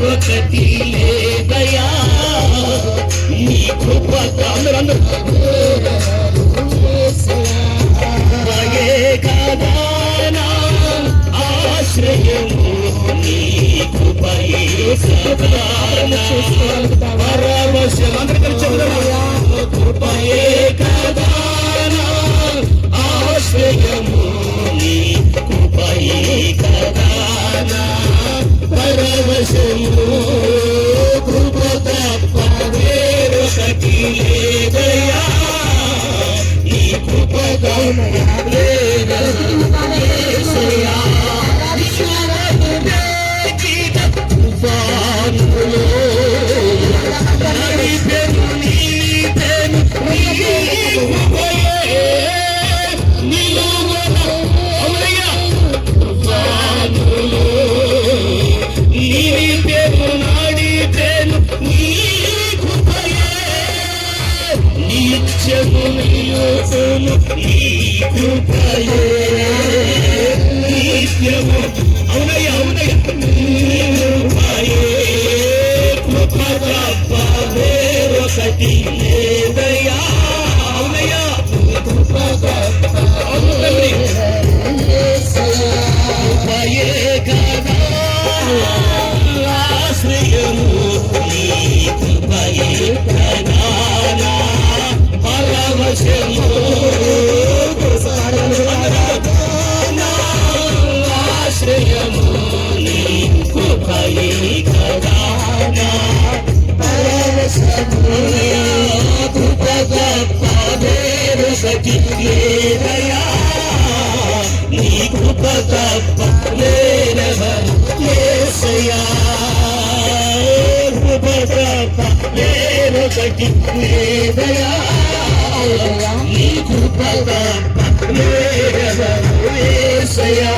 ఒకటి లేదయా నీ కృప అందరూ కదా నా ఆశ్రయము నీ కృపయే సదా పరవశం అందరూ కలిసి కృపయే కదా నా ఆశ్రయము నీ కృపయే కదా నా పరవశము కృప తప్ప వేరొకటి లేదయా నీ కృప నిత్యము అవునయ్యా కృప తప్ప వేరొకటి లేదయ్యా అవునయ్యా కృపయే కదా ఆశ్రయము నీ కృపయే కదా పరవశము ఆశ్రయము నీ కృపయే కదా పరవశము కృప తప్ప వేరొకటి లేదయా నీ కృప తప్ప వేరెవరు యేసయ్యా కృప తప్ప వేరొకటి లేదయా నీ కృప తప్ప వేరెవరు యేసయ్యా